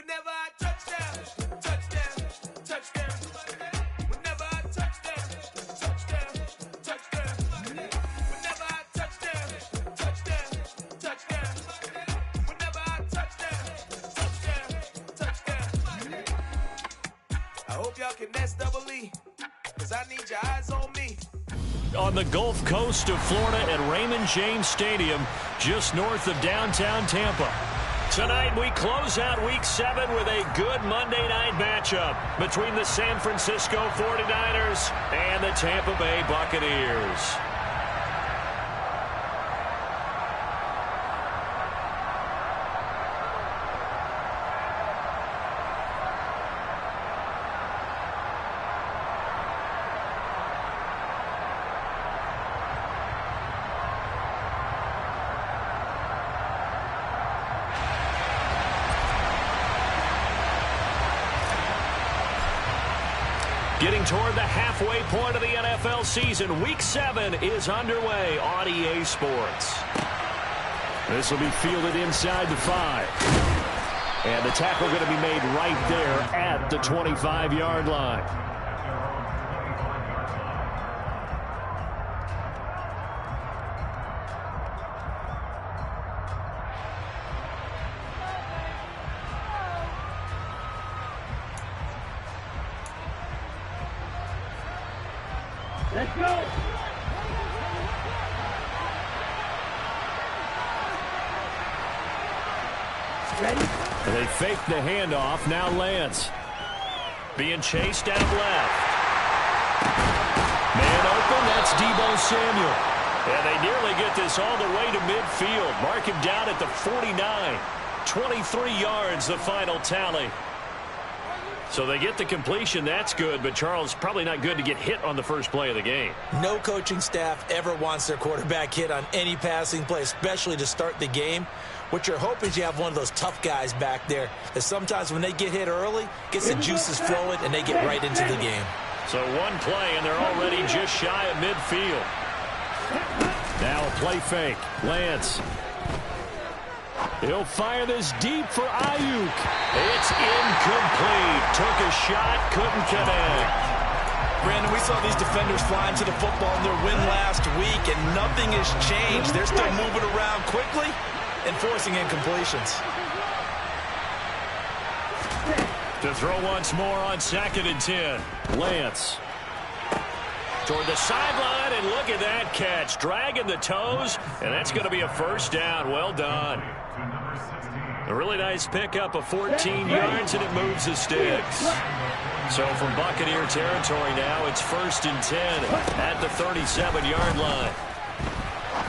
Whenever I touch them, touch them, touch them. Whenever I touch them, touch them, touch them. Whenever I touch them, touch them, touch them. Whenever I touch them, touch them. I hope y'all can nest double E, cause I need your eyes on me. On the Gulf Coast of Florida at Raymond James Stadium, just north of downtown Tampa. Tonight we close out Week 7 with a good Monday night matchup between the San Francisco 49ers and the Tampa Bay Buccaneers. Getting toward the halfway point of the NFL season, Week 7 is underway on EA Sports. This will be fielded inside the 5. And the tackle going to be made right there at the 25-yard line. Let's go. Ready? They fake the handoff. Now Lance. Being chased down left. Man open. That's Deebo Samuel. And they nearly get this all the way to midfield. Mark him down at the 49. 23 yards, the final tally. So they get the completion. That's good, but Charles, probably not good to get hit on the first play of the game. No coaching staff ever wants their quarterback hit on any passing play, especially to start the game. What you're hoping is you have one of those tough guys back there, that sometimes when they get hit early, gets the juices flowing, and they get right into the game. So one play, and they're already just shy of midfield. Now a play fake. Lance. He'll fire this deep for Ayuk. It's incomplete. Took a shot, couldn't connect. Brandon, we saw these defenders flying to the football in their win last week, and nothing has changed. They're still moving around quickly and forcing incompletions. To throw once more on 2nd and 10. Lance. Toward the sideline, and look at that catch. Dragging the toes, and that's going to be a first down. Well done. A really nice pickup of 14 yards, and it moves the sticks. So from Buccaneer territory now, it's 1st and 10 at the 37-yard line.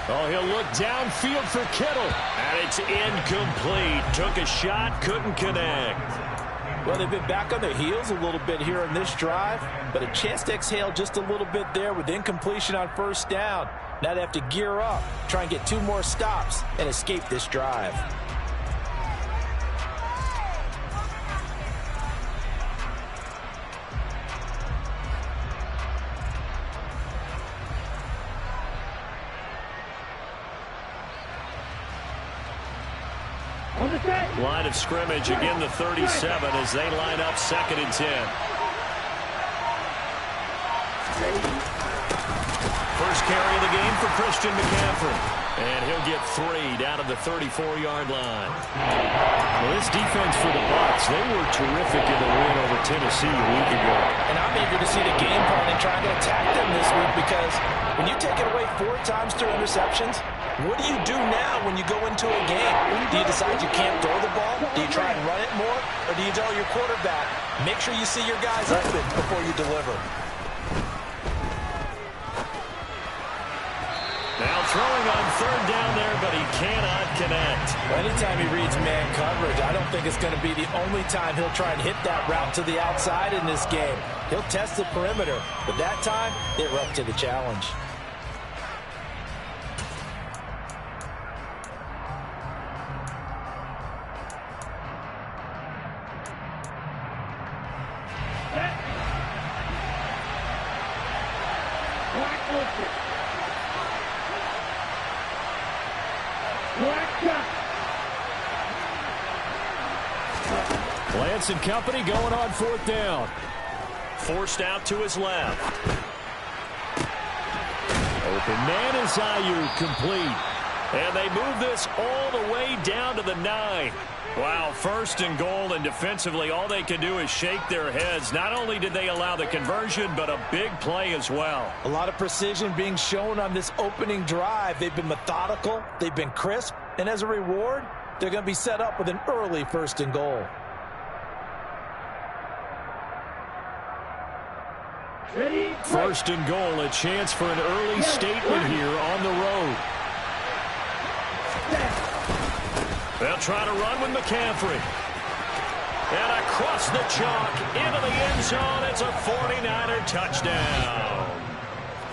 Oh, he'll look downfield for Kittle. And it's incomplete. Took a shot, couldn't connect. Well, they've been back on their heels a little bit here in this drive, but a chance to exhale just a little bit there with incompletion on first down. Now they have to gear up, try and get 2 more stops, and escape this drive. Line of scrimmage, again the 37 as they line up 2nd and 10. First carry of the game for Christian McCaffrey. And he'll get 3 down to the 34-yard line. Well, this defense for the Bucs, they were terrific in the win over Tennessee a week ago. And I'm eager to see the game plan and trying to attack them this week, because when you take it away 4 times through interceptions, what do you do now when you go into a game? Do you decide you can't throw the ball? Do you try and run it more? Or do you tell your quarterback, make sure you see your guys open before you deliver? Now throwing on 3rd down there, but he cannot connect. Well, anytime he reads man coverage, I don't think it's going to be the only time he'll try and hit that route to the outside in this game. He'll test the perimeter, but that time, they're up to the challenge. Lance and company going on 4th down. Forced out to his left. Open man is Ayuk, complete. And they move this all the way down to the 9. Wow, 1st and goal, and defensively all they can do is shake their heads. Not only did they allow the conversion, but a big play as well. A lot of precision being shown on this opening drive. They've been methodical, they've been crisp, and as a reward, they're going to be set up with an early 1st and goal. Ready, 1st and goal, a chance for an early statement here on the road. They'll try to run with McCaffrey. And across the chalk into the end zone. It's a 49er touchdown.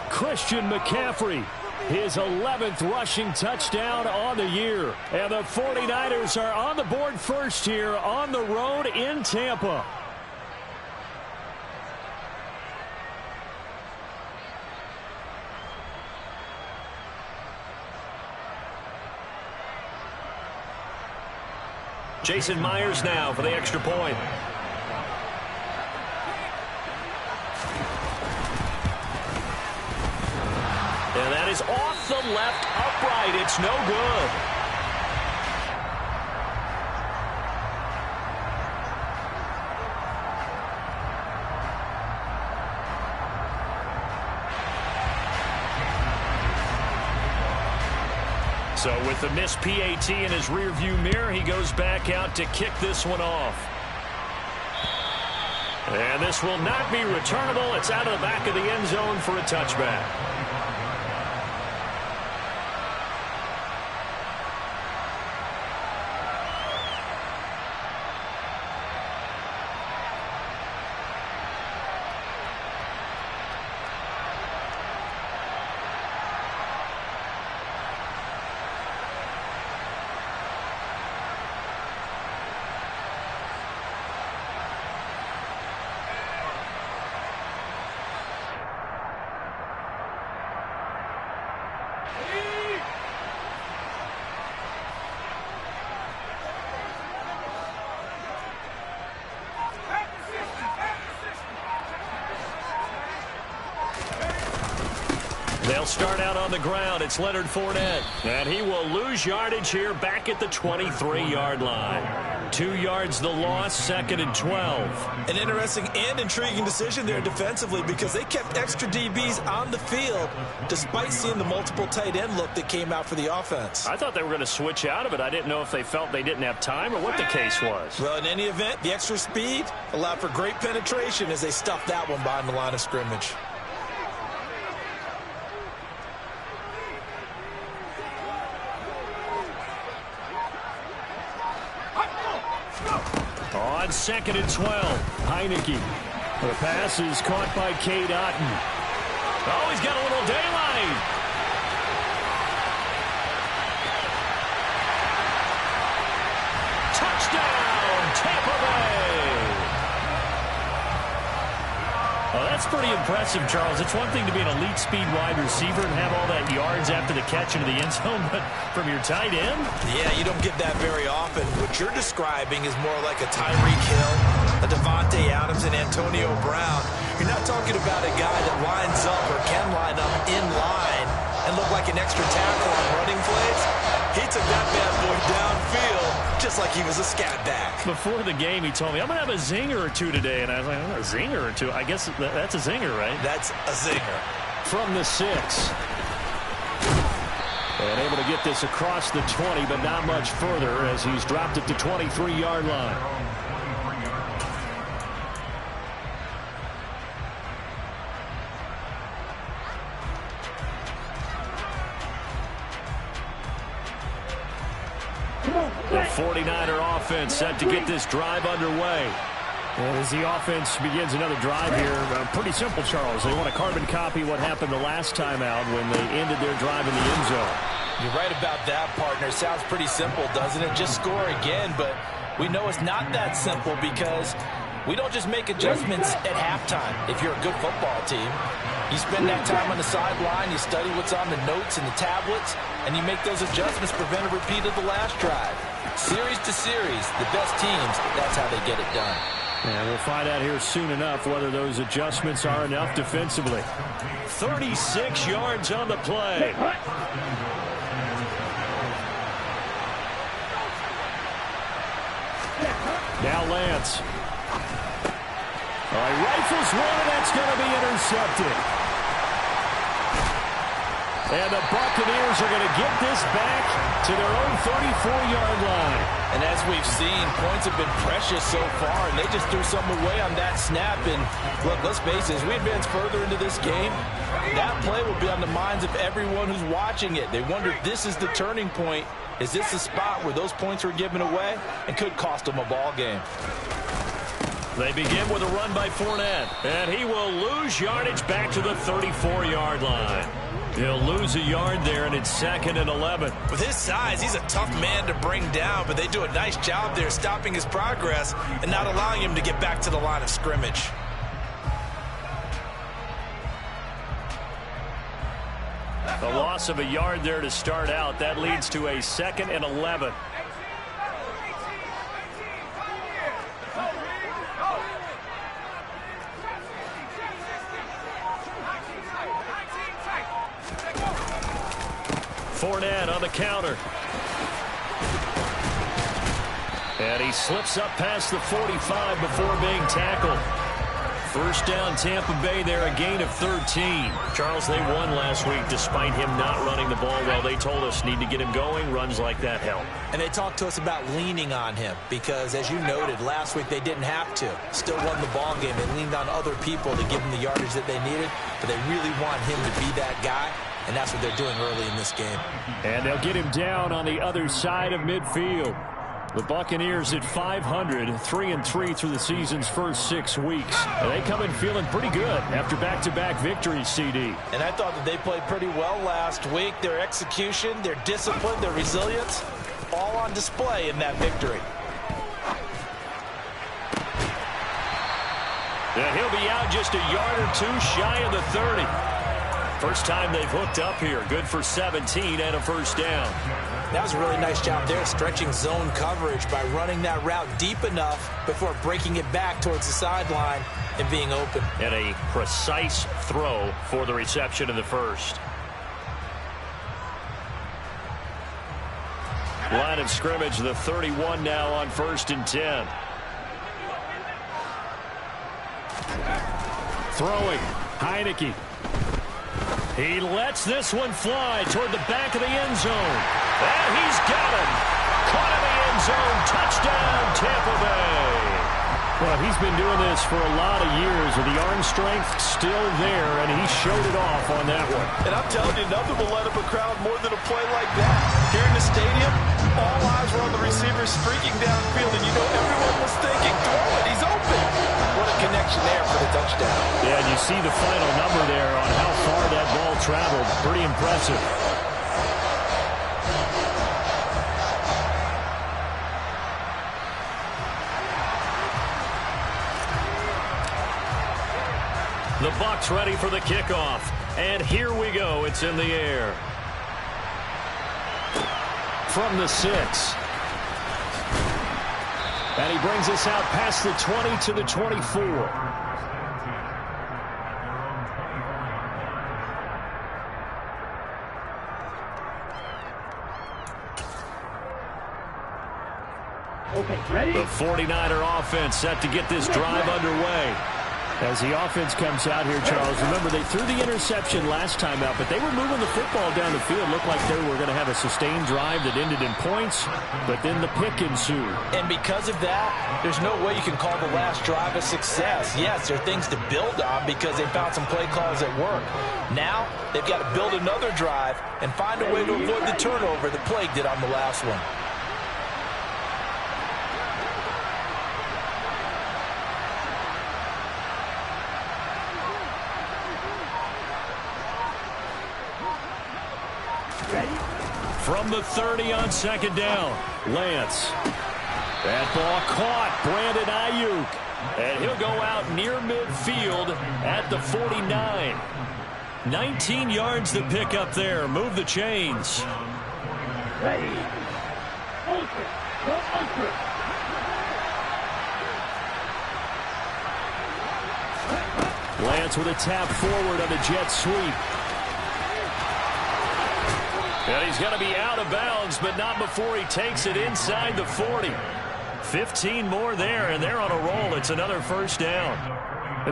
Christian McCaffrey, his 11th rushing touchdown on the year. And the 49ers are on the board first here on the road in Tampa. Jason Myers now for the extra point. And that is off the left upright. It's no good. So with the missed PAT in his rearview mirror, he goes back out to kick this one off. And this will not be returnable. It's out of the back of the end zone for a touchback. They'll start out on the ground. It's Leonard Fournette. And he will lose yardage here back at the 23-yard line. 2 yards the loss, 2nd and 12. An interesting and intriguing decision there defensively because they kept extra DBs on the field despite seeing the multiple tight end look that came out for the offense. I thought they were going to switch out of it. I didn't know if they felt they didn't have time or what the case was. Well, in any event, the extra speed allowed for great penetration as they stuffed that one behind the line of scrimmage. On 2nd and 12, Heineke. The pass is caught by Cade Otton. Oh, he's got a little daylight. Touchdown, Tampa Bay. Oh, that's pretty impressive, Charles. It's one thing to be an elite speed wide receiver and have all that yards after the catch into the end zone, but from your tight end? Yeah, you don't get that very often. What you're describing is more like a Tyreek Hill, a Devontae Adams, and Antonio Brown. You're not talking about a guy that lines up or can line up in line and look like an extra tackle on running plays. He took that bad boy downfield just like he was a scat back. Before the game, he told me, I'm going to have a zinger or two today. And I was like, a zinger or two? I guess that's a zinger, right? That's a zinger. From the 6. And able to get this across the 20, but not much further as he's dropped at the 23-yard line. The 49er offense set to get this drive underway. And as the offense begins another drive here, pretty simple, Charles. They want to carbon copy what happened the last time out when they ended their drive in the end zone. You're right about that, partner. Sounds pretty simple, doesn't it? Just score again, but we know it's not that simple because We don't just make adjustments at halftime if you're a good football team. You spend that time on the sideline, you study what's on the notes and the tablets, and you make those adjustments, prevent a repeat of the last drive. Series to series, the best teams, that's how they get it done. And we'll find out here soon enough whether those adjustments are enough defensively. 36 yards on the play. Now Lance. All right, rifles one, and that's going to be intercepted. And the Buccaneers are going to get this back to their own 34-yard line. And as we've seen, points have been precious so far, and they just threw something away on that snap. And look, let's face it, as we advance further into this game, that play will be on the minds of everyone who's watching it. They wonder if this is the turning point. Is this the spot where those points were given away and could cost them a ball game? They begin with a run by Fournette, and he will lose yardage back to the 34-yard line. He'll lose a yard there, and it's 2nd and 11. With his size, he's a tough man to bring down, but they do a nice job there stopping his progress and not allowing him to get back to the line of scrimmage. A loss of a yard there to start out. That leads to a 2nd and 11. Fournette on the counter. And he slips up past the 45 before being tackled. First down, Tampa Bay there, a gain of 13. Charles, they won last week despite him not running the ball well. They told us need to get him going. Runs like that help. And they talked to us about leaning on him because, as you noted, last week they didn't have to. Still won the ball game. They leaned on other people to give them the yardage that they needed, but they really want him to be that guy, and that's what they're doing early in this game. And they'll get him down on the other side of midfield. The Buccaneers at 500, 3-3 through the season's first 6 weeks. And they come in feeling pretty good after back-to-back victories, CD. And I thought that they played pretty well last week. Their execution, their discipline, their resilience, all on display in that victory. And he'll be out just a yard or two shy of the 30. First time they've hooked up here. Good for 17 and a first down. That was a really nice job there, stretching zone coverage by running that route deep enough before breaking it back towards the sideline and being open. And a precise throw for the reception in the first. Line of scrimmage, the 31 now on 1st and 10. Throwing, Heineke. He lets this one fly toward the back of the end zone. And he's got him. Caught in the end zone. Touchdown, Tampa Bay. Well, he's been doing this for a lot of years, with the arm strength still there, and he showed it off on that one. And I'm telling you, nothing will let up a crowd more than a play like that. Here in the stadium, all eyes were on the receiver streaking downfield, and you know everyone was thinking, throw it, he's open. What a connection there for the touchdown. Yeah, and you see the final number there on how far that ball traveled. Pretty impressive. The Bucs ready for the kickoff. And here we go. It's in the air. From the 6. And he brings us out past the 20 to the 24. Okay, ready? The 49er offense set to get this drive underway. As the offense comes out here, Charles, remember they threw the interception last time out, but they were moving the football down the field. Looked like they were going to have a sustained drive that ended in points, but then the pick ensued. And because of that, there's no way you can call the last drive a success. Yes, there are things to build on because they found some play calls that work. Now, they've got to build another drive and find a way to avoid the turnover that plagued it on the last one. From the 30 on 2nd down, Lance. That ball caught. Brandon Ayuk. And he'll go out near midfield at the 49. 19 yards to pick up there. Move the chains. Ready. Ultra. Go ultra. Lance with a tap forward on the jet sweep. And he's going to be out of bounds, but not before he takes it inside the 40. 15 more there, and they're on a roll. It's another first down.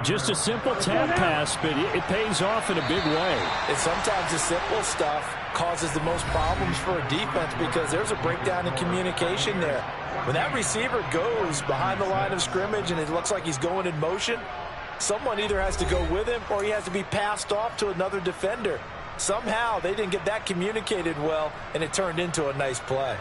Just a simple tap pass, but it pays off in a big way. And sometimes the simple stuff causes the most problems for a defense because there's a breakdown in communication there. When that receiver goes behind the line of scrimmage and it looks like he's going in motion, someone either has to go with him or he has to be passed off to another defender. Somehow they didn't get that communicated well, and it turned into a nice play.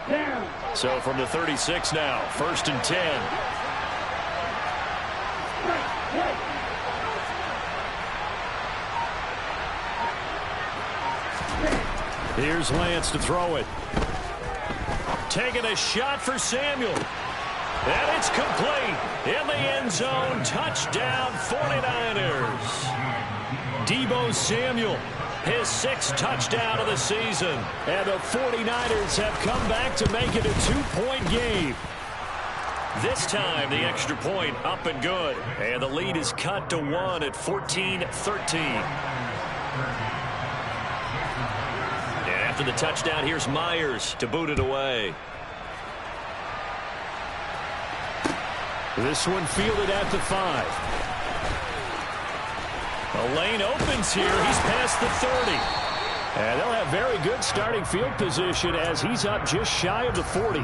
Down. So from the 36 now, 1st and 10. Here's Lance to throw it. Taking a shot for Samuel. And it's complete. In the end zone. Touchdown 49ers. Deebo Samuel. His 6th touchdown of the season. And the 49ers have come back to make it a 2-point game. This time the extra point up and good. And the lead is cut to 1 at 14-13. After the touchdown, here's Myers to boot it away. This one fielded at the 5. A lane opens here. He's past the 30. And they'll have very good starting field position as he's up just shy of the 40.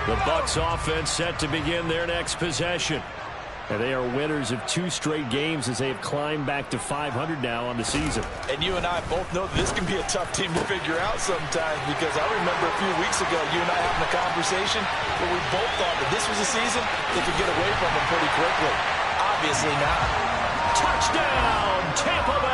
The Bucs offense set to begin their next possession. And they are winners of 2 straight games as they have climbed back to 500 now on the season. And you and I both know that this can be a tough team to figure out sometimes because I remember a few weeks ago you and I having a conversation where we both thought that this was a season they could get away from them pretty quickly. Obviously not. Touchdown, Tampa Bay!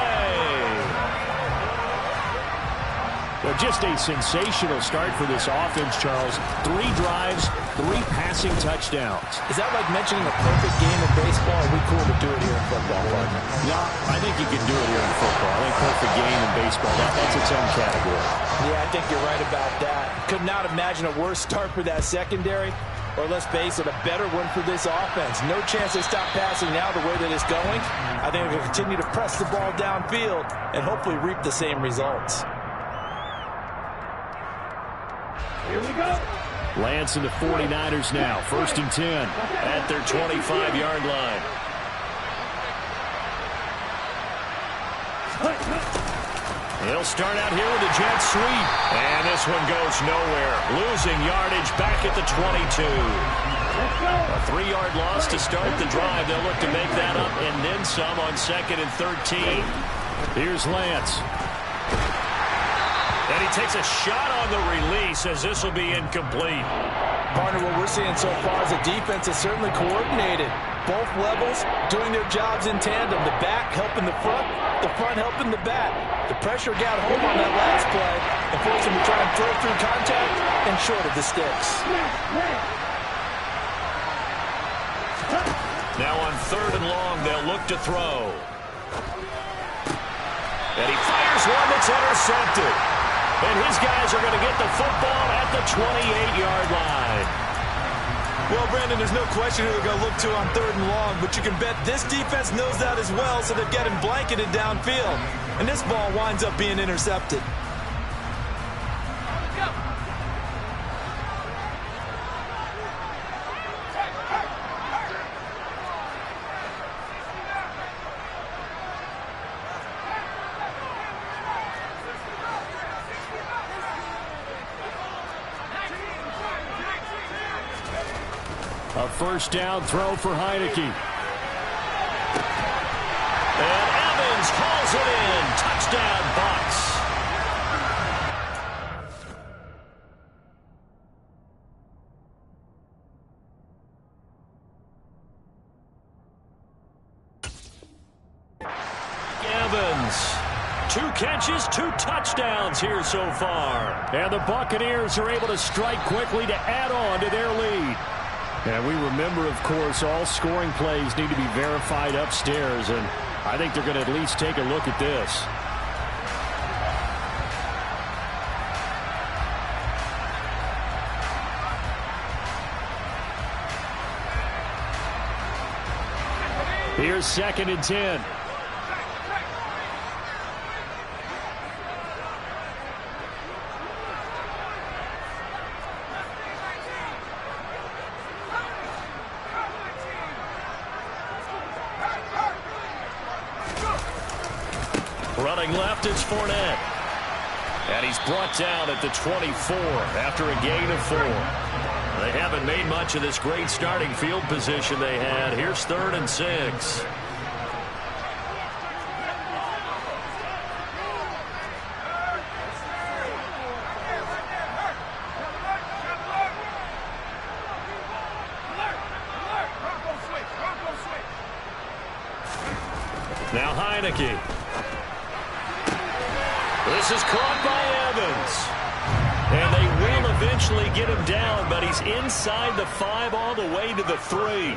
Well, just a sensational start for this offense, Charles. 3 drives, 3 passing touchdowns. Is that like mentioning a perfect game in baseball? Or are we cool to do it here in football, partner? No, I think you can do it here in football. I think perfect game in baseball, that's its own category. Yeah, I think you're right about that. Could not imagine a worse start for that secondary. Or let's face it, a better one for this offense. No chance they stop passing now the way that it's going. I think they're going to continue to press the ball downfield and hopefully reap the same results. Here we go. Lance and the 49ers now. 1st and 10 at their 25-yard line. He'll start out here with a jet sweep. And this one goes nowhere. Losing yardage back at the 22. A 3-yard loss to start the drive. They'll look to make that up and then some on 2nd and 13. Here's Lance. And he takes a shot on the release as this will be incomplete. Partner, what we're seeing so far is the defense is certainly coordinated. Both levels doing their jobs in tandem. The back helping the front helping the back. The pressure got home on that last play and forced him to try and throw through contact and short of the sticks. Now on 3rd and long, they'll look to throw. And he fires one that's intercepted. And his guys are going to get the football at the 28-yard line. Well, Brandon, there's no question who they're going to look to on 3rd and long, but you can bet this defense knows that as well, so they're getting blanketed downfield. And this ball winds up being intercepted. A 1st down throw for Heineke. And Evans hauls it in. Touchdown, Bucs. Evans. 2 catches, 2 touchdowns here so far. And the Buccaneers are able to strike quickly to add on to their lead. And we remember, of course, all scoring plays need to be verified upstairs, and I think they're going to at least take a look at this. Here's 2nd and 10. Running left is Fournette. And he's brought down at the 24 after a gain of 4. They haven't made much of this great starting field position they had. Here's 3rd and 6. Now Heineke. This is caught by Evans. And they will eventually get him down, but he's inside the 5 all the way to the 3.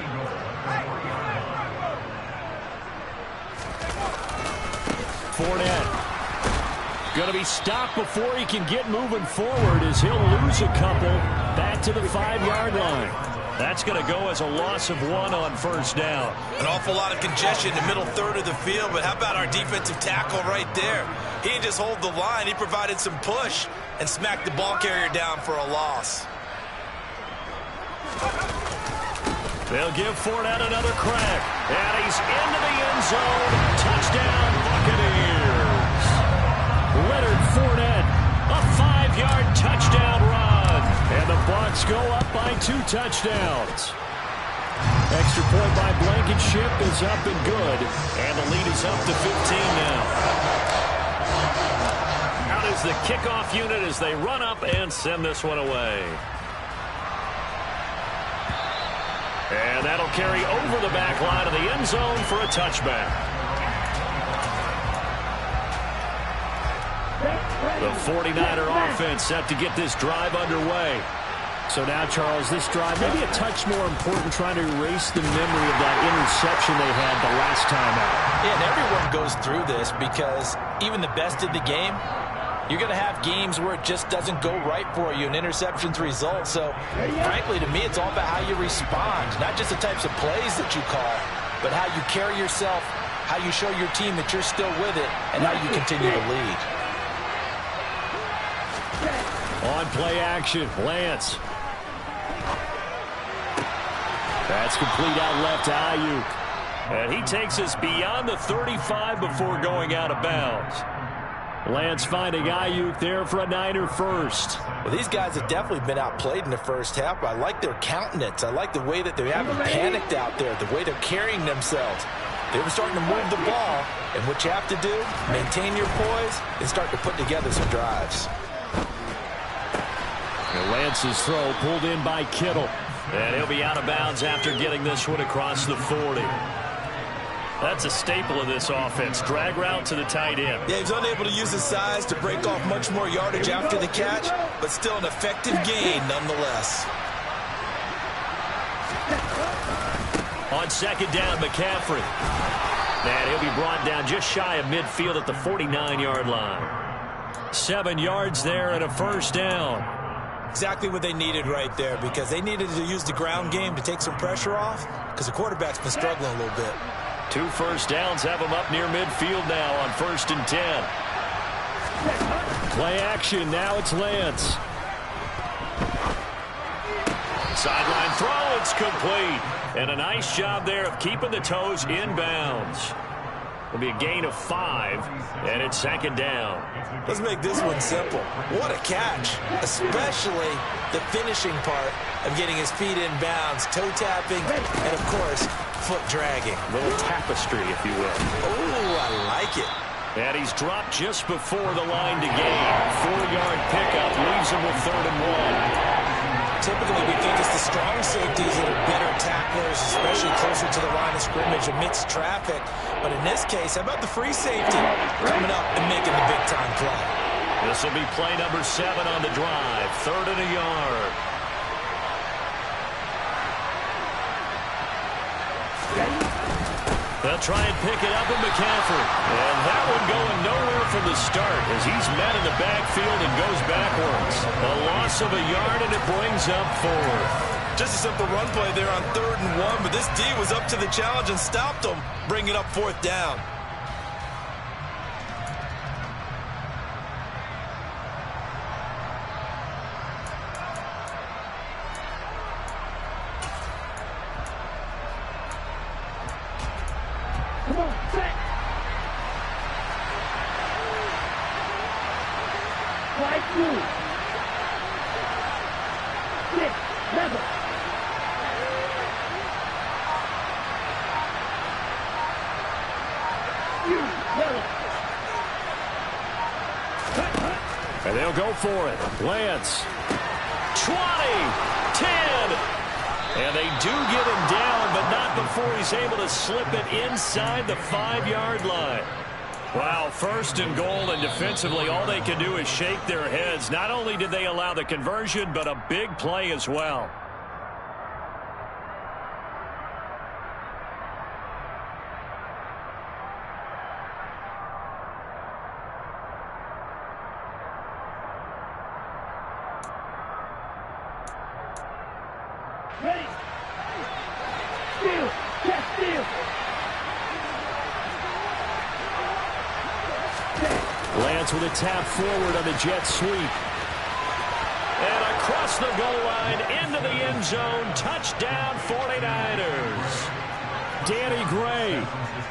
Fournette. Going to be stopped before he can get moving forward as he'll lose a couple back to the 5-yard line. That's going to go as a loss of 1 on 1st down. An awful lot of congestion in the middle third of the field, but how about our defensive tackle right there? He didn't just hold the line, he provided some push and smacked the ball carrier down for a loss. They'll give Fournette another crack. And he's into the end zone. Touchdown, Buccaneers. Leonard Fournette, a 5-yard touchdown run. And the Bucs go up by 2 touchdowns. Extra point by Blankenship is up and good. And the lead is up to 15 now. Out is the kickoff unit as they run up and send this one away. And that'll carry over the back line of the end zone for a touchback. The 49er offense set to get this drive underway. So now, Charles, this drive maybe a touch more important, trying to erase the memory of that interception they had the last time out. Yeah, and everyone goes through this because even the best of the game, you're going to have games where it just doesn't go right for you, and interceptions result. So, frankly, to me, it's all about how you respond, not just the types of plays that you call, but how you carry yourself, how you show your team that you're still with it, and how you continue to lead. On play action, Lance. That's complete out left to Ayuk. And he takes us beyond the 35 before going out of bounds. Lance finding Ayuk there for a Niner first. Well, these guys have definitely been outplayed in the first half. I like their countenance. I like the way that they haven't panicked out there, the way they're carrying themselves. They were starting to move the ball, and what you have to do, maintain your poise and start to put together some drives. And Lance's throw pulled in by Kittle. And he'll be out of bounds after getting this one across the 40. That's a staple of this offense. Drag route to the tight end. Yeah, he's unable to use his size to break off much more yardage after the catch, but still an effective gain nonetheless. On 2nd down, McCaffrey. And he'll be brought down just shy of midfield at the 49-yard line. 7 yards there and a 1st down. Exactly what they needed right there, because they needed to use the ground game to take some pressure off, because the quarterback's been struggling a little bit. 2 1st downs have them up near midfield now on 1st and 10. Play action, now it's Lance. Sideline throw, it's complete. And a nice job there of keeping the toes inbounds. It'll be a gain of 5, and it's 2nd down. Let's make this one simple. What a catch, especially the finishing part of getting his feet in bounds, toe tapping, and, of course, foot dragging. A little tapestry, if you will. Oh, I like it. And he's dropped just before the line to gain. 4-yard pickup leaves him with 3rd and 1. typically we think it's the strong safeties that are better tacklers, especially closer to the line of scrimmage amidst traffic. But in this case, how about the free safety coming up and making the big-time play? This will be play number 7 on the drive. 3rd and a yard. They'll try and pick it up with McCaffrey. And that one going nowhere from the start as he's met in the backfield and goes backwards. A loss of a yard, and it brings up 4. Just a simple run play there on 3rd and 1, but this D was up to the challenge and stopped him, bringing up 4th down. Come on, set. Slide through. 6, 7. And they'll go for it. Lance. 20. 10. And they do get him down, but not before he's able to slip it inside the 5-yard line. Wow, 1st and goal, and defensively all they can do is shake their heads. Not only did they allow the conversion, but a big play as well. Ready. Steal. Catch steal. Lance with a tap forward on the jet sweep. And across the goal line into the end zone. Touchdown 49ers. Danny Gray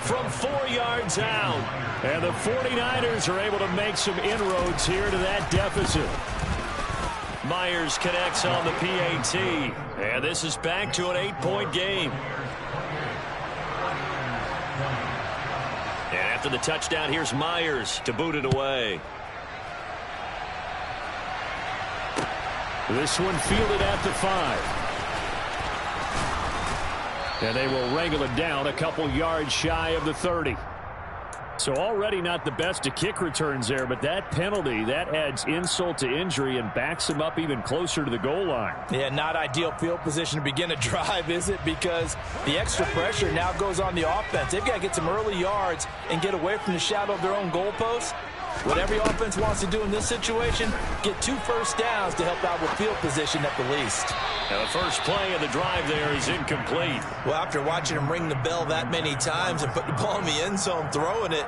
from 4 yards out. And the 49ers are able to make some inroads here to that deficit. Myers connects on the PAT. And this is back to an 8-point game. And after the touchdown, here's Myers to boot it away. This one fielded at the 5. And they will wrangle it down a couple yards shy of the 30. So already not the best of kick returns there, but that penalty, that adds insult to injury and backs him up even closer to the goal line. Yeah, not ideal field position to begin a drive, is it? Because the extra pressure now goes on the offense. They've got to get some early yards and get away from the shadow of their own goalposts. What every offense wants to do in this situation, get 2 first downs to help out with field position at the least. Now the first play of the drive there is incomplete. Well, after watching him ring the bell that many times and put the ball in the end zone, throwing it,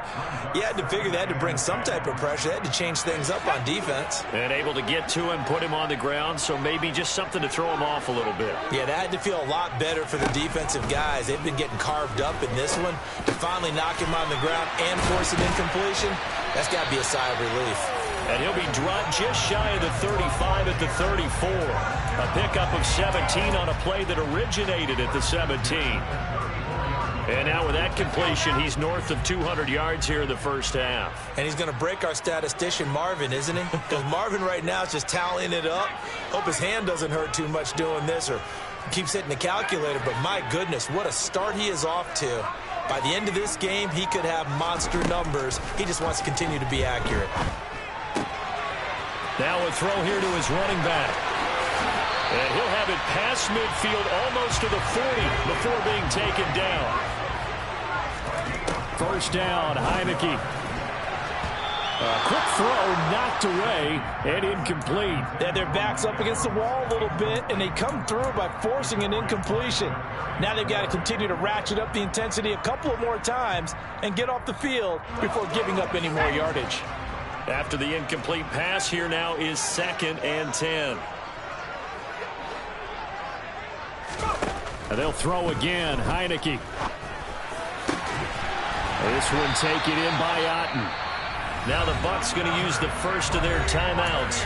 you had to figure they had to bring some type of pressure. They had to change things up on defense. And able to get to him, put him on the ground, so maybe just something to throw him off a little bit. Yeah, that had to feel a lot better for the defensive guys. They've been getting carved up in this one. To finally knock him on the ground and force an incompletion, that's got to be a sigh of relief. And he'll be dropped just shy of the 35 at the 34. A pickup of 17 on a play that originated at the 17. And now with that completion, he's north of 200 yards here in the first half. And he's going to break our statistician, Marvin, isn't he? Because Marvin right now is just tallying it up. Hope his hand doesn't hurt too much doing this or keeps hitting the calculator. But my goodness, what a start he is off to. By the end of this game, he could have monster numbers. He just wants to continue to be accurate. Now a throw here to his running back. And he'll have it past midfield almost to the 40 before being taken down. First down, Heineke. A quick throw knocked away and incomplete. Yeah, their back's up against the wall a little bit, and they come through by forcing an incompletion. Now they've got to continue to ratchet up the intensity a couple of more times and get off the field before giving up any more yardage. After the incomplete pass, here now is 2nd and 10. And they'll throw again, Heineke. This one taken in by Otten. Now the Bucs going to use the first of their timeouts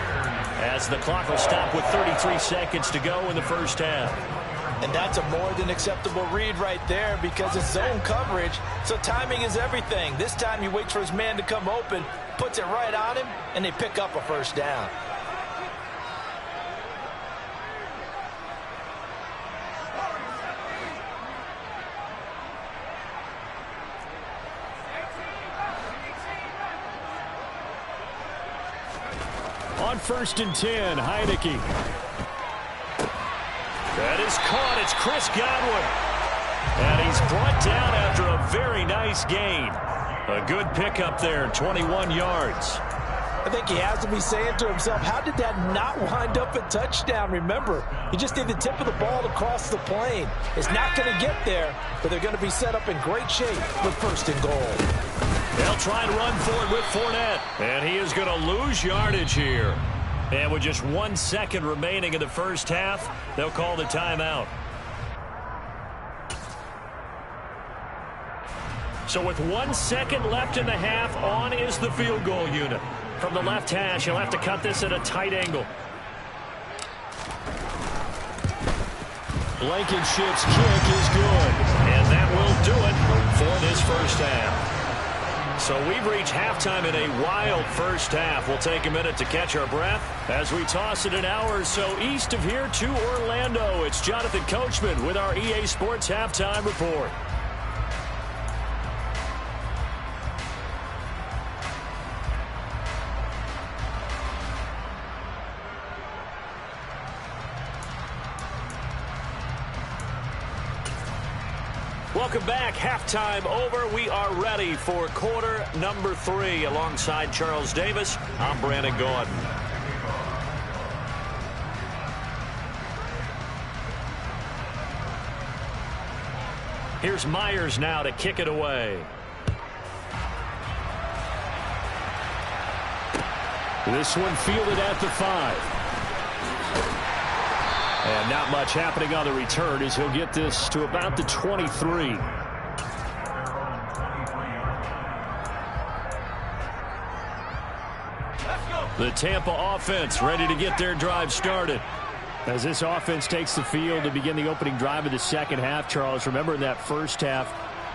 as the clock will stop with 33 seconds to go in the first half. And that's a more than acceptable read right there because it's zone coverage, so timing is everything. This time he waits for his man to come open, puts it right on him, and they pick up a first down. On 1st and 10, Heineke. That is caught. It's Chris Godwin. And he's brought down after a very nice gain. A good pickup there, 21 yards. I think he has to be saying to himself, how did that not wind up a touchdown? Remember, he just did the tip of the ball to cross the plane. It's not going to get there, but they're going to be set up in great shape with 1st and goal. They'll try and run for it with Fournette. And he is going to lose yardage here. And with just 1 second remaining in the first half, they'll call the timeout. So with 1 second left in the half, on is the field goal unit. From the left hash, he'll have to cut this at a tight angle. Blankenship's kick is good. And that will do it for this first half. So we've reached halftime in a wild first half. We'll take a minute to catch our breath as we toss it an hour or so east of here to Orlando. It's Jonathan Coachman with our EA Sports Halftime Report. Welcome back. Halftime over. We are ready for quarter number 3. Alongside Charles Davis, I'm Brandon Gaudin. Here's Myers now to kick it away. This one fielded at the 5. And not much happening on the return as he'll get this to about the 23. The Tampa offense ready to get their drive started. As this offense takes the field to begin the opening drive of the second half, Charles, remember in that first half,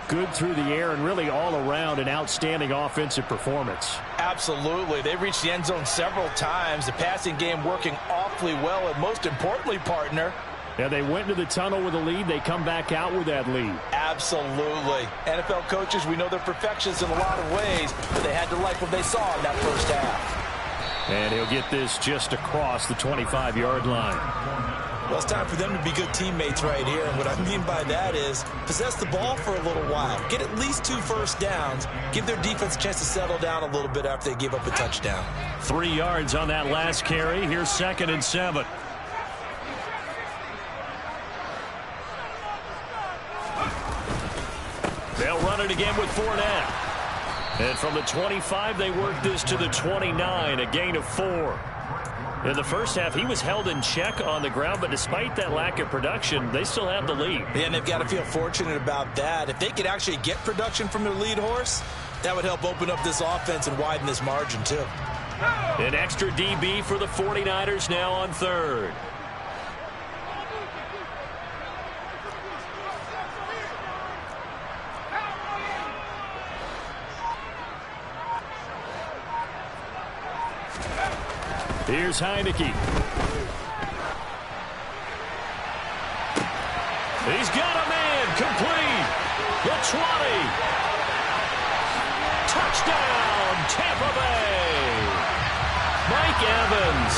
good through the air and really all around an outstanding offensive performance. Absolutely. They reached the end zone several times. The passing game working awfully well, and most importantly, partner, yeah, they went to the tunnel with a lead. They come back out with that lead. Absolutely. NFL coaches, we know they're perfectionists in a lot of ways, but they had to like what they saw in that first half. And he'll get this just across the 25-yard line. Well, it's time for them to be good teammates right here. And what I mean by that is possess the ball for a little while. Get at least 2 first downs. Give their defense a chance to settle down a little bit after they give up a touchdown. 3 yards on that last carry. Here's 2nd and 7. They'll run it again with Fournette. And from the 25, they work this to the 29, a gain of 4. In the first half, he was held in check on the ground, but despite that lack of production, they still have the lead. Yeah, and they've got to feel fortunate about that. If they could actually get production from their lead horse, that would help open up this offense and widen this margin, too. An extra DB for the 49ers now on 3rd. Here's Heineke. He's got a man complete. The 20. Touchdown, Tampa Bay. Mike Evans,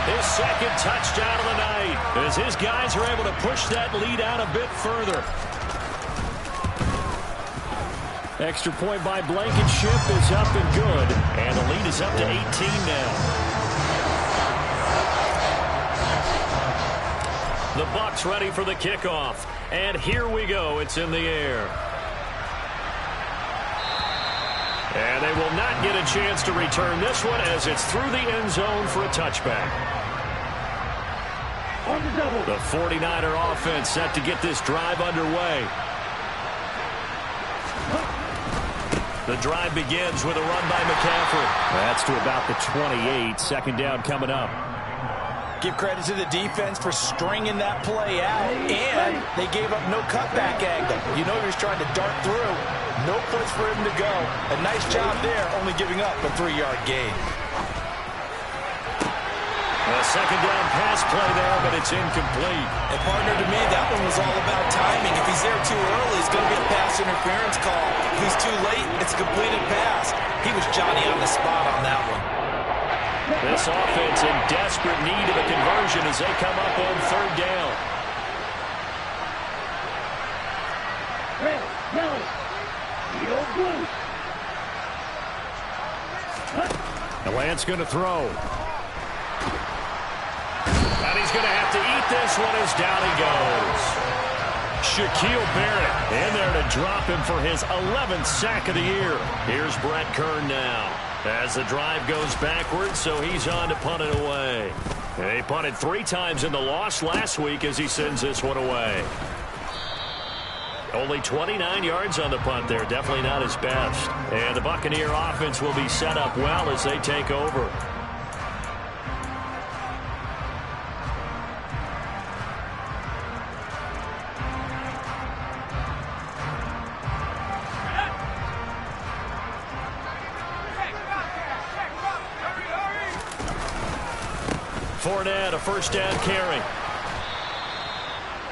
his 2nd touchdown of the night, as his guys are able to push that lead out a bit further. Extra point by Blankenship is up and good, and the lead is up to 18 now. The Bucs ready for the kickoff. And here we go. It's in the air. And they will not get a chance to return this one as it's through the end zone for a touchback. The 49er offense set to get this drive underway. The drive begins with a run by McCaffrey. That's to about the 28. 2nd down coming up. Give credit to the defense for stringing that play out, and they gave up no cutback angle. You know he was trying to dart through. No place for him to go. A nice job there, only giving up a 3-yard gain. A 2nd down pass play there, but it's incomplete. And partner, to me, that one was all about timing. If he's there too early, it's going to be a pass interference call. If he's too late, it's a completed pass. He was Johnny on the spot on that one. This offense in desperate need of a conversion as they come up on third down. Red, yellow, yellow, blue. And Lance going to throw. And he's going to have to eat this one as down he goes. Shaquille Barrett in there to drop him for his 11th sack of the year. Here's Brett Kern now as the drive goes backwards, so he's on to punt it away. And he punted 3 times in the loss last week as he sends this one away. Only 29 yards on the punt there. Definitely not his best. And the Buccaneer offense will be set up well as they take over. Fournette, a first down carry.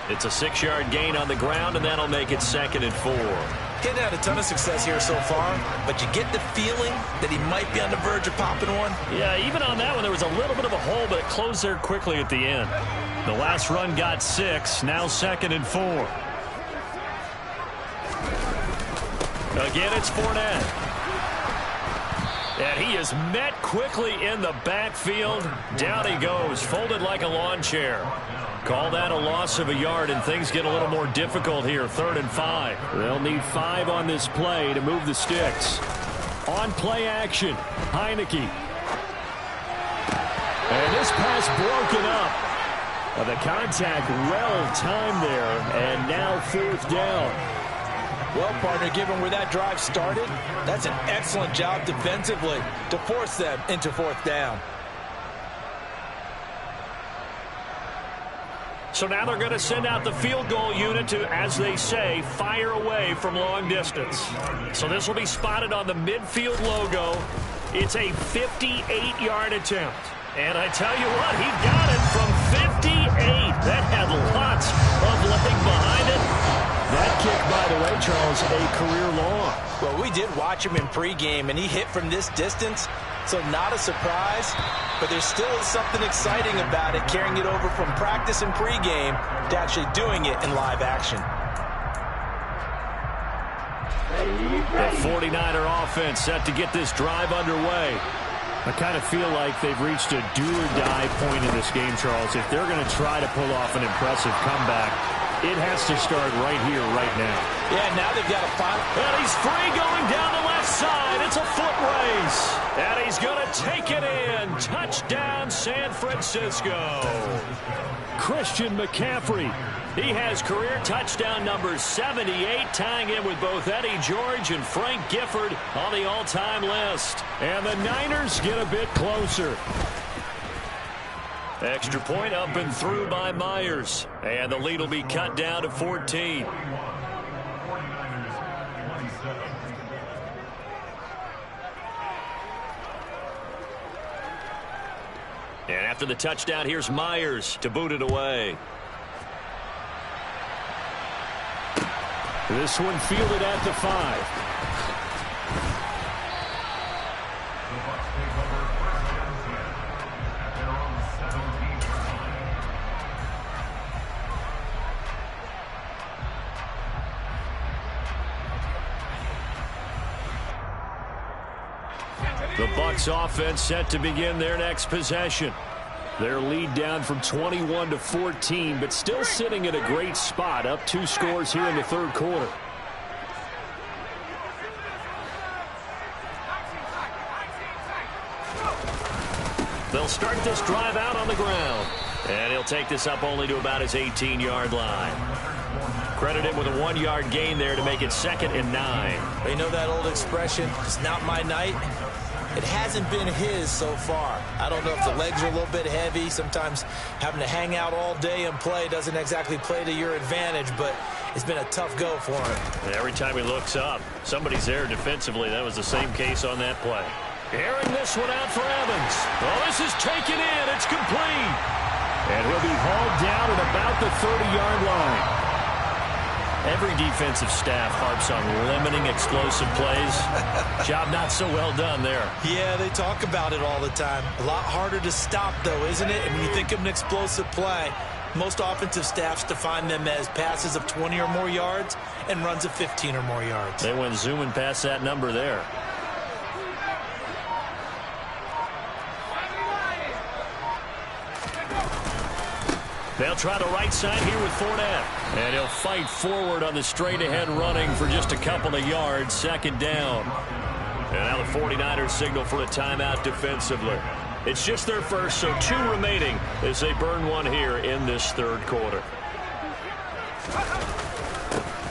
It's a 6-yard gain on the ground, and that'll make it 2nd and 4. He's had a ton of success here so far, but you get the feeling that he might be on the verge of popping one. Yeah, even on that one, there was a little bit of a hole, but it closed there quickly at the end. The last run got 6, now 2nd and 4. Again, it's Fournette. And he is met quickly in the backfield. Down he goes, folded like a lawn chair. Call that a loss of a yard, and things get a little more difficult here. 3rd and 5. They'll need 5 on this play to move the sticks. On play action, Heineke. And this pass broken up. The contact well timed there, and now 4th down. Well, partner, given where that drive started, that's an excellent job defensively to force them into 4th down. So now they're going to send out the field goal unit to, as they say, fire away from long distance. So this will be spotted on the midfield logo. It's a 58-yard attempt. And I tell you what, he got it from 58. That had lots of leg behind it. That kick, by the way, Charles, a career long. Well, we did watch him in pregame, and he hit from this distance, so not a surprise. But there still is something exciting about it, carrying it over from practice and pregame to actually doing it in live action. The 49er offense set to get this drive underway. I kind of feel like they've reached a do-or-die point in this game, Charles. If they're going to try to pull off an impressive comeback, it has to start right here, right now. Yeah, now they've got to find. And he's free going down the left side. It's a foot race. And he's going to take it in. Touchdown, San Francisco. Christian McCaffrey. He has career touchdown number 78, tying in with both Eddie George and Frank Gifford on the all-time list. And the Niners get a bit closer. Extra point up and through by Myers. And the lead will be cut down to 14. And after the touchdown, here's Myers to boot it away. This one fielded at the 5. The Bucs offense set to begin their next possession. Their lead down from 21 to 14, but still sitting in a great spot, up 2 scores here in the 3rd quarter. They'll start this drive out on the ground, and he'll take this up only to about his 18-yard line. Credit him with a 1-yard gain there to make it 2nd and 9. You know that old expression, it's not my night? It hasn't been his so far. I don't know if the legs are a little bit heavy. Sometimes having to hang out all day and play doesn't exactly play to your advantage, but it's been a tough go for him. Every time he looks up, somebody's there defensively. That was the same case on that play. Airing this one out for Evans. Well, this is taken in. It's complete. And he'll be hauled down at about the 30-yard line. Every defensive staff harps on limiting explosive plays. Job not so well done there. Yeah, they talk about it all the time. A lot harder to stop, though, isn't it? And when you think of an explosive play, most offensive staffs define them as passes of 20 or more yards and runs of 15 or more yards. They went zooming past that number there. They'll try the right side here with Fournette. And he'll fight forward on the straight-ahead running for just a couple of yards. Second down. And now the 49ers signal for a timeout defensively. It's just their first, so 2 remaining as they burn one here in this third quarter.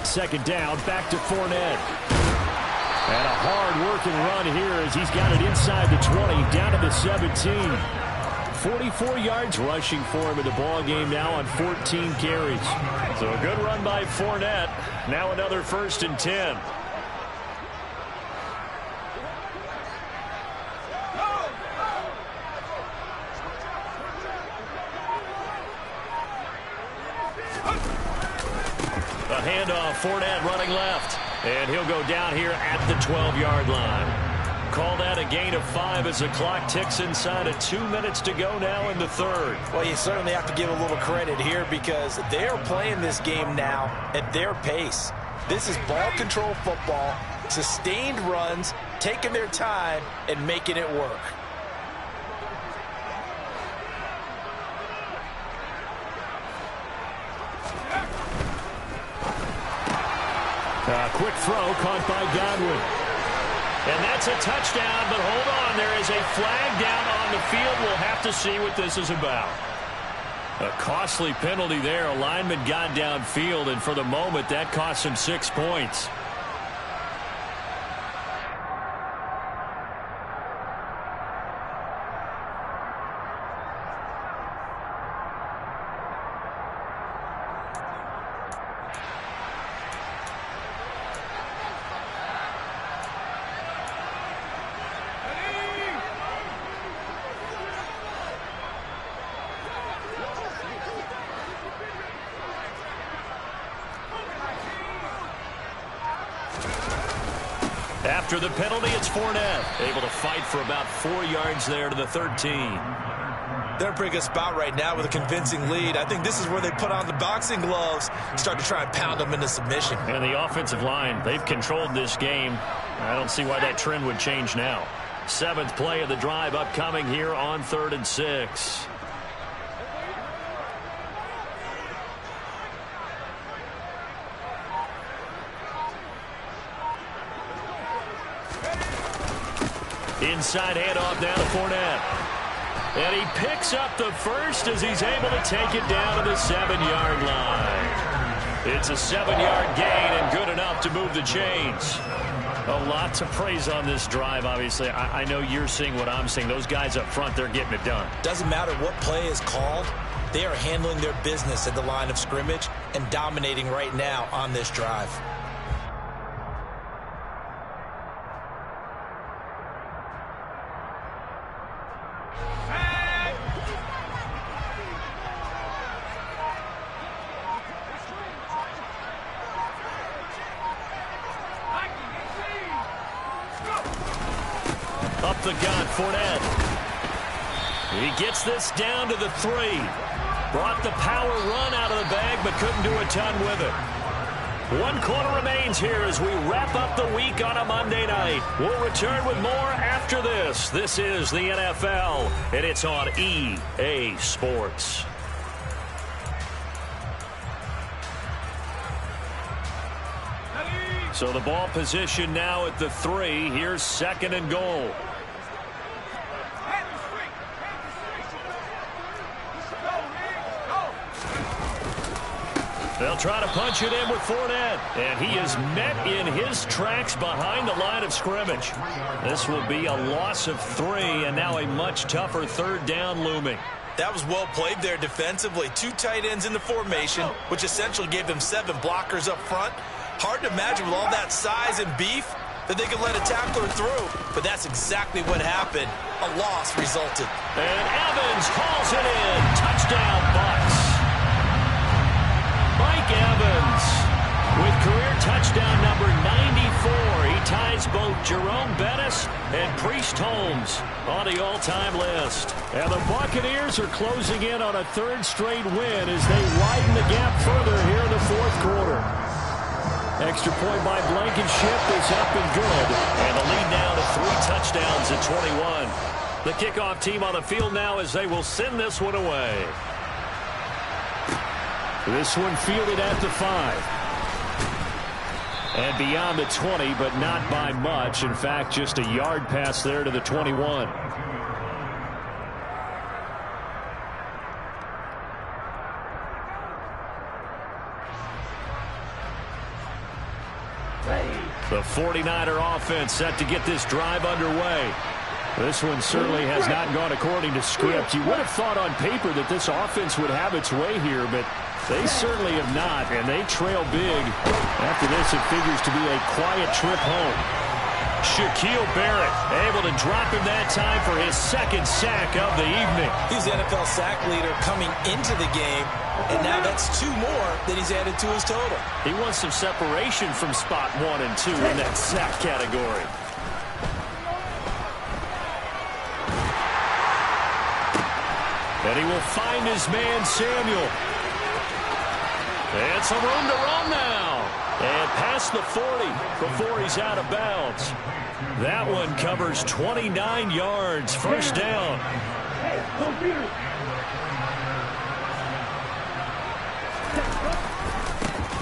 Second down, back to Fournette. And a hard-working run here as he's got it inside the 20, down to the 17. 44 yards rushing for him in the ball game now on 14 carries. So a good run by Fournette. Now another 1st and 10. A handoff, Fournette running left. And he'll go down here at the 12-yard line. Call that a gain of 5 as the clock ticks inside of 2 minutes to go now in the third. Well, you certainly have to give a little credit here because they are playing this game now at their pace. This is ball control football, sustained runs, taking their time, and making it work. Quick throw caught by Godwin. And that's a touchdown, but hold on. There is a flag down on the field. We'll have to see what this is about. A costly penalty there. A lineman got downfield, and for the moment, that cost him 6 points. After the penalty, it's Fournette, able to fight for about 4 yards there to the 13. They're in a pretty good spot right now with a convincing lead. I think this is where they put on the boxing gloves, start to try and pound them into submission. And the offensive line, they've controlled this game. I don't see why that trend would change now. 7th play of the drive upcoming here on 3rd and 6. Inside handoff down to Fournette. And he picks up the first as he's able to take it down to the 7-yard line. It's a 7-yard gain and good enough to move the chains. A lot to praise on this drive, obviously. I know you're seeing what I'm seeing. Those guys up front, they're getting it done. Doesn't matter what play is called. They are handling their business at the line of scrimmage and dominating right now on this drive. Up the gun, Fournette. He gets this down to the 3. Brought the power run out of the bag, but couldn't do a ton with it. 1 quarter remains here as we wrap up the week on a Monday night. We'll return with more after this. This is the NFL, and it's on EA Sports. So the ball position now at the 3. Here's 2nd and goal. They'll try to punch it in with Fournette. And he is met in his tracks behind the line of scrimmage. This will be a loss of 3, and now a much tougher 3rd down looming. That was well played there defensively. 2 tight ends in the formation, which essentially gave them 7 blockers up front. Hard to imagine with all that size and beef that they could let a tackler through. But that's exactly what happened. A loss resulted. And Evans hauls it in. Touchdown, Bucs. Mike Evans with touchdown number 94. He ties both Jerome Bettis and Priest Holmes on the all-time list. And the Buccaneers are closing in on a third straight win as they widen the gap further here in the fourth quarter. Extra point by Blankenship is up and good. And the lead now to 3 touchdowns at 21. The kickoff team on the field now as they will send this one away. This one fielded at the 5. And beyond the 20, but not by much. In fact, just a yard pass there to the 21. The 49er offense set to get this drive underway. This one certainly has not gone according to script. You would have thought on paper that this offense would have its way here, but they certainly have not, and they trail big. After this, it figures to be a quiet trip home. Shaquille Barrett able to drop him that time for his second sack of the evening. He's the NFL sack leader coming into the game, and now that's 2 more that he's added to his total. He wants some separation from spot 1 and 2 in that sack category. And he will find his man, Samuel. And some room to run now. And past the 40 before he's out of bounds. That one covers 29 yards. First down.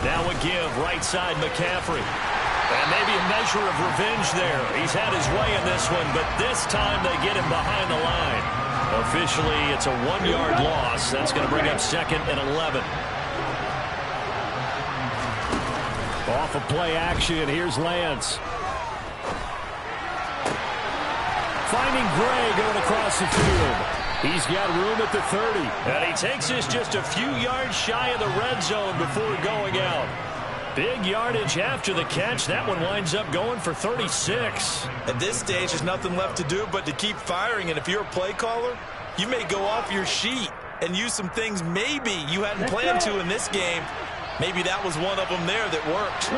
Now a give right side McCaffrey. And maybe a measure of revenge there. He's had his way in this one, but this time they get him behind the line. Officially, it's a 1-yard loss. That's going to bring up 2nd and 11. Off of play action, here's Lance. Finding Gray going across the field. He's got room at the 30. And he takes this just a few yards shy of the red zone before going out. Big yardage after the catch. That one winds up going for 36. At this stage, there's nothing left to do but to keep firing. And if you're a play caller, you may go off your sheet and use some things maybe you hadn't planned to in this game. Maybe that was one of them there that worked.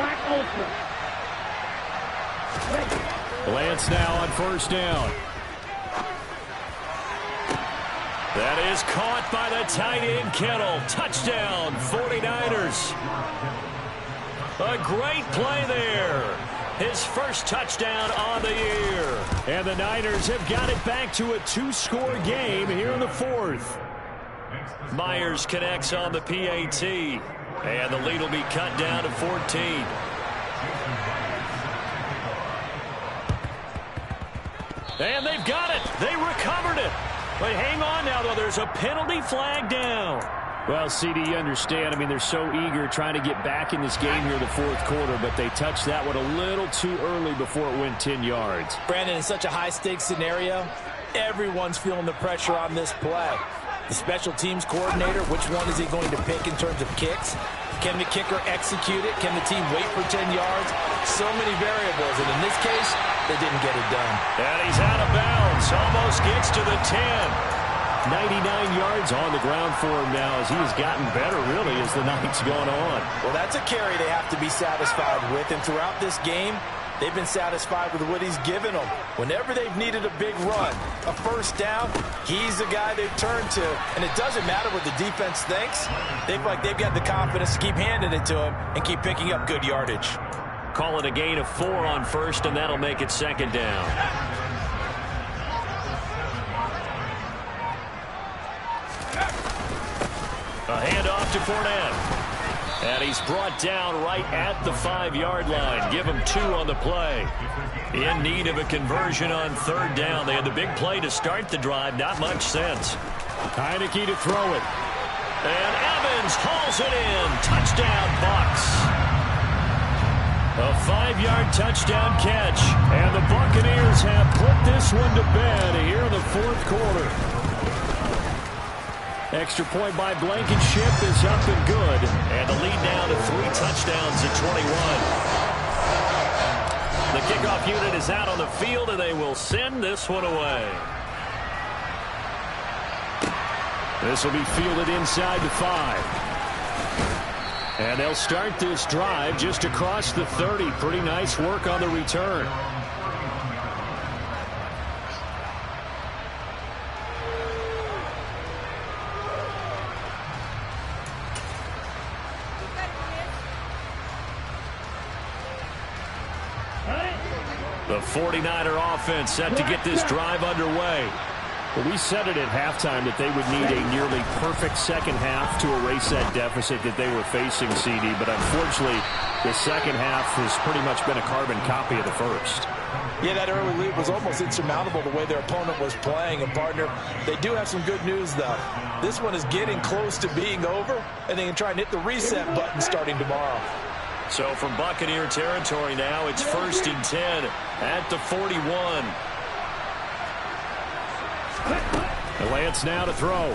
Lance now on first down. That is caught by the tight end Kittle. Touchdown, 49ers. A great play there. His first touchdown on the year. And the Niners have got it back to a 2-score game here in the 4th. Myers connects on the PAT. And the lead will be cut down to 14. And they've got it. They recovered it. But hang on now, though. There's a penalty flag down. Well, CD, you understand. I mean, they're so eager trying to get back in this game here in the 4th quarter, but they touched that one a little too early before it went 10 yards. Brandon, in such a high-stakes scenario, everyone's feeling the pressure on this play. The special teams coordinator, which one is he going to pick in terms of kicks? Can the kicker execute it? Can the team wait for 10 yards? So many variables, and in this case, they didn't get it done. And he's out of bounds. Almost gets to the 10. 99 yards on the ground for him now as he has gotten better, really, as the night's gone on. Well, that's a carry they have to be satisfied with, and throughout this game, they've been satisfied with what he's given them. Whenever they've needed a big run, a first down, he's the guy they've turned to. And it doesn't matter what the defense thinks. They feel like they've got the confidence to keep handing it to him and keep picking up good yardage. Call it a gain of 4 on first, and that'll make it 2nd down. A handoff to Fournette. And he's brought down right at the 5-yard line. Give him 2 on the play. In need of a conversion on 3rd down. They had the big play to start the drive. Not much sense. Heineke to throw it. And Evans hauls it in. Touchdown, Bucs. A 5-yard touchdown catch. And the Buccaneers have put this one to bed here in the 4th quarter. Extra point by Blankenship is up and good. And the lead down to 3 touchdowns at 21. The kickoff unit is out on the field, and they will send this one away. This will be fielded inside the 5. And they'll start this drive just across the 30. Pretty nice work on the return. The 49er offense set to get this drive underway. Well, we said it at halftime that they would need a nearly perfect second half to erase that deficit that they were facing, CD. But unfortunately, the second half has pretty much been a carbon copy of the first. Yeah, that early lead was almost insurmountable the way their opponent was playing. And, partner, they do have some good news, though. This one is getting close to being over, and they can try and hit the reset button starting tomorrow. So from Buccaneer territory now, it's 1st and 10 at the 41. Lance now to throw.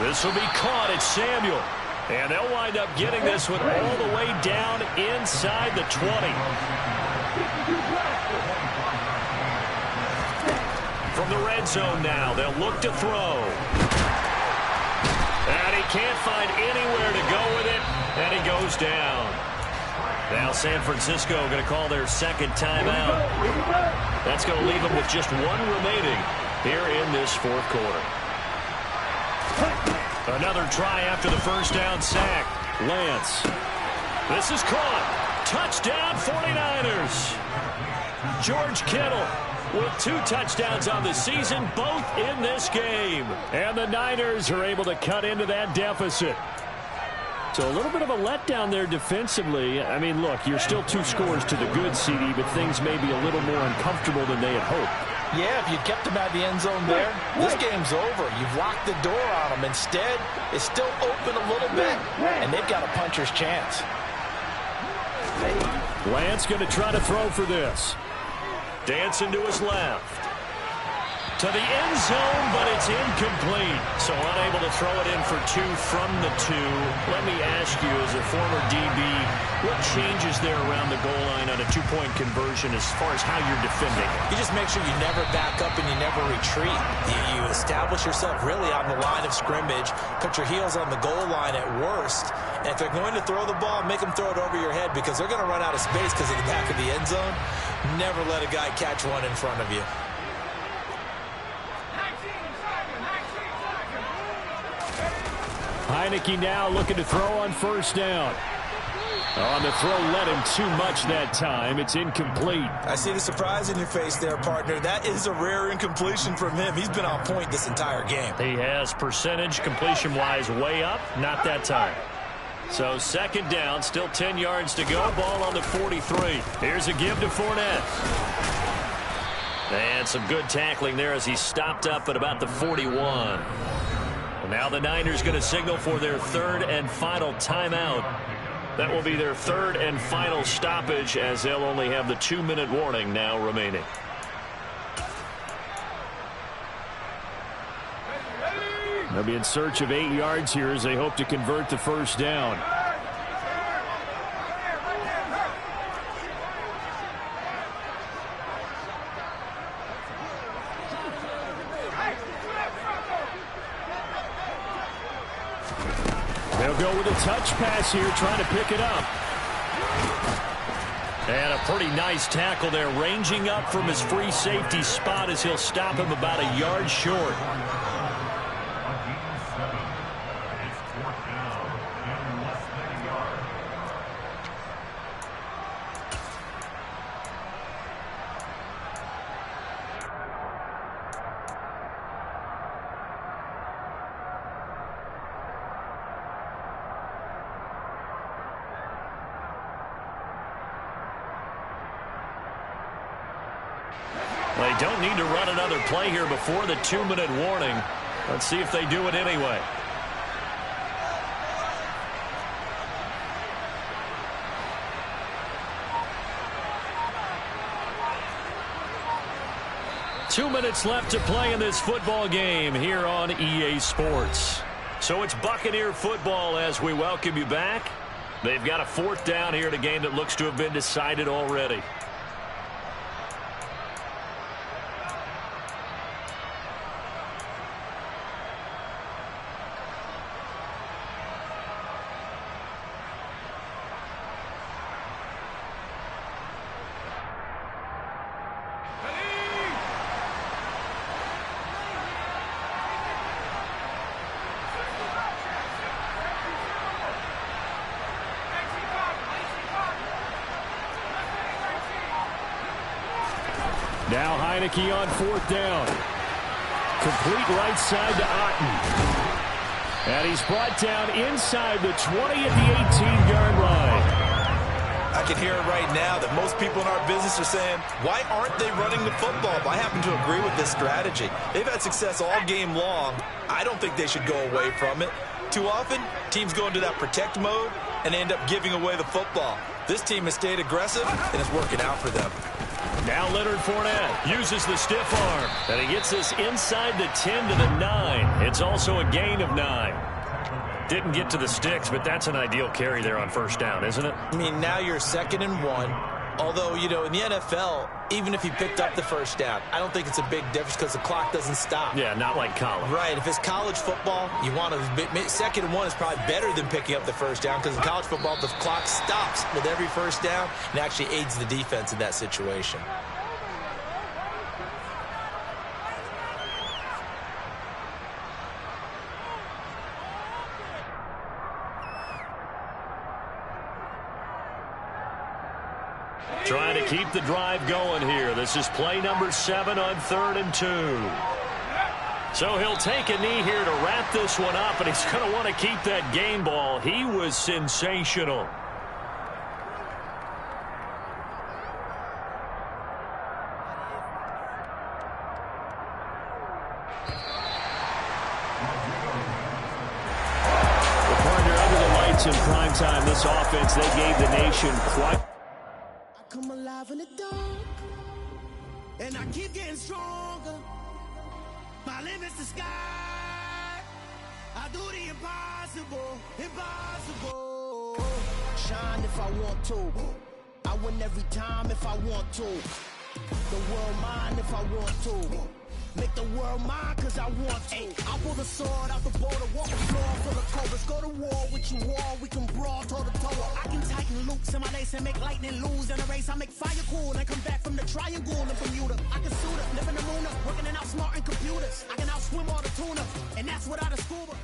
This will be caught. It's Samuel. And they'll wind up getting this one all the way down inside the 20. From the red zone now, they'll look to throw. And he can't find anywhere to go with it, and he goes down. Now San Francisco going to call their second timeout. That's going to leave them with just one remaining here in this fourth quarter. Another try after the first down sack. Lance. This is caught. Touchdown 49ers. George Kittle with 2 touchdowns on the season, both in this game. And the Niners are able to cut into that deficit. So a little bit of a letdown there defensively. I mean, look, you're still 2 scores to the good, CD, but things may be a little more uncomfortable than they had hoped. Yeah, if you kept them out of the end zone there, this game's over. You've locked the door on them. Instead, it's still open a little bit, and they've got a puncher's chance. Lance going to try to throw for this. Dancing to his left. To the end zone, but it's incomplete. So unable to throw it in for 2 from the 2. Let me ask you, as a former DB, what changes there around the goal line on a 2-point conversion as far as how you're defending? You just make sure you never back up and you never retreat. You establish yourself really on the line of scrimmage, put your heels on the goal line at worst. And if they're going to throw the ball, make them throw it over your head because they're going to run out of space because of the back of the end zone. Never let a guy catch one in front of you. Heineke now looking to throw on first down. On the throw, led him too much that time. It's incomplete. I see the surprise in your face there, partner. That is a rare incompletion from him. He's been on point this entire game. He has percentage completion-wise way up. Not that time. So second down, still 10 yards to go. Ball on the 43. Here's a give to Fournette. And some good tackling there as he stopped up at about the 41. And now the Niners going to signal for their 3rd and final timeout. That will be their 3rd and final stoppage as they'll only have the 2-minute warning now remaining. They'll be in search of 8 yards here as they hope to convert the first down. They'll go with a touch pass here, trying to pick it up. And a pretty nice tackle there, ranging up from his free safety spot as he'll stop him about a yard short. They don't need to run another play here before the 2-minute warning. Let's see if they do it anyway. Two minutes left to play in this football game here on EA Sports. So it's Buccaneer football as we welcome you back. They've got a 4th down here in a game that looks to have been decided already. Now Heineke on 4th down. Complete right side to Otten. And he's brought down inside the 20 at the 18-yard line. I can hear it right now that most people in our business are saying, why aren't they running the football? I happen to agree with this strategy. They've had success all game long. I don't think they should go away from it. Too often, teams go into that protect mode and end up giving away the football. This team has stayed aggressive, and it's working out for them. Now Leonard Fournette uses the stiff arm, and he gets this inside the 10 to the 9. It's also a gain of 9. Didn't get to the sticks, but that's an ideal carry there on 1st down, isn't it? I mean, now you're 2nd and 1. Although, you know, in the NFL, even if he picked up the 1st down, I don't think it's a big difference because the clock doesn't stop. Yeah, not like college. Right. If it's college football, you want to 2nd and 1 is probably better than picking up the 1st down because in college football, the clock stops with every 1st down and actually aids the defense in that situation. Trying to keep the drive going here. This is play number 7 on 3rd and 2. So he'll take a knee here to wrap this one up, and he's going to want to keep that game ball. He was sensational. The partner under the lights in prime time, this offense, they gave the nation quite... Come alive in the dark, and I keep getting stronger. My limit's the sky. I do the impossible, impossible. Shine if I want to. I win every time if I want to. The world mine if I want to. Make the world mine cause I want to. I pull the sword out the border, walk the floor full of cobras. Go to war with you all, we can brawl toe to toe. I can tighten loops in my lace and make lightning lose in a race. I make fire cool and come back from the triangle in Bermuda. I can suit up, live in the moon up, working and outsmarting computers. I can outswim all the tuna, and that's without a scuba.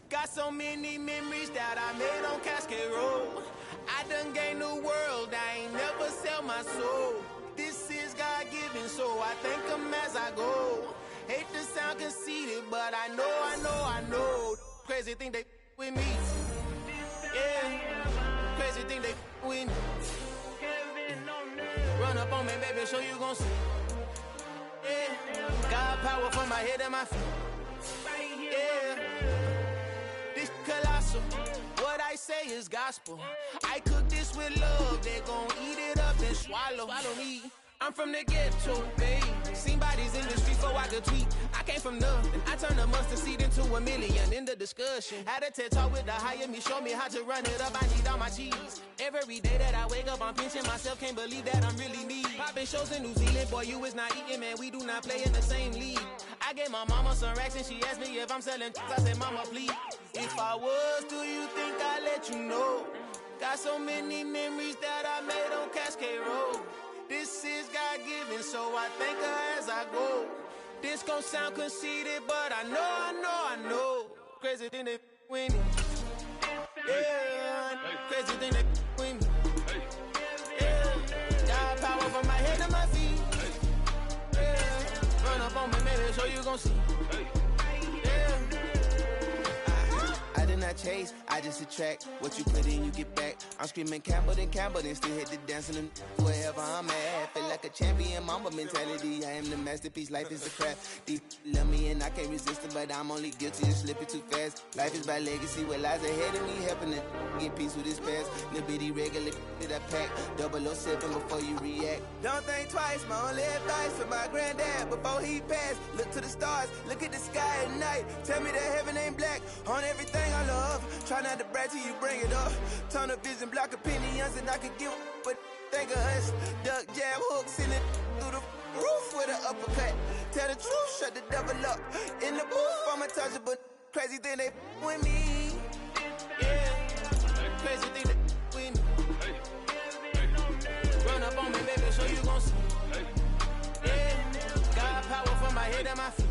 Got so many memories that I made on Cascade Road. I done gained the world, I ain't never sell my soul. This is God-given, so I thank him as I go. Hate to sound conceited, but I know. Crazy thing they with me. Yeah, crazy thing they with me. Run up on me, baby, show you gon' see. Yeah, God power from my head and my feet. Yeah, this colossal. What I say is gospel. I cook this with love. They gon' eat it up and swallow me. I'm from the ghetto, babe. Seen bodies in the street so I could tweet. I came from nothing. I turned a mustard seed into a million in the discussion. Had a TED talk with the higher me, show me how to run it up. I need all my cheese. Every day that I wake up, I'm pinching myself. Can't believe that I'm really me. Popping shows in New Zealand, boy, you is not eating, man. We do not play in the same league. I gave my mama some racks and she asked me if I'm selling. I said, mama, please. If I was, do you think I'd let you know? Got so many memories that I made on Cascade Road. This is God-given, so I thank her as I go. This gon' sound conceited, but I know. Crazy thing they with me. Yeah, crazy thing they with me. Yeah, got power from my head to my feet. Yeah, run up on me, maybe so you gon' see. I did not chase, I just attract. What you put in, you get back. I'm screaming Campbell, then still hit the dancing and wherever I'm at. Feel like a champion, mamba mentality. I am the masterpiece, life is a crap. These love me and I can't resist it, but I'm only guilty of slipping too fast. Life is by legacy, what lies ahead of me, helping to get peace with this past. Little bitty regular that I pack, 007 before you react. Don't think twice, my only advice for my granddad before he passed. Look to the stars, look at the sky at night. Tell me that heaven ain't black on everything I love. Try not to brag till you bring it up. Tunnel vision, block opinions, and I could give but think of us. Duck jab hooks in it through the roof with an uppercut. Tell the truth, shut the devil up. In the booth, I'm untouchable. Crazy thing they with me. Yeah, crazy thing they with me. Run up on me, baby, so you gon' see. Yeah, got power from my head and my feet.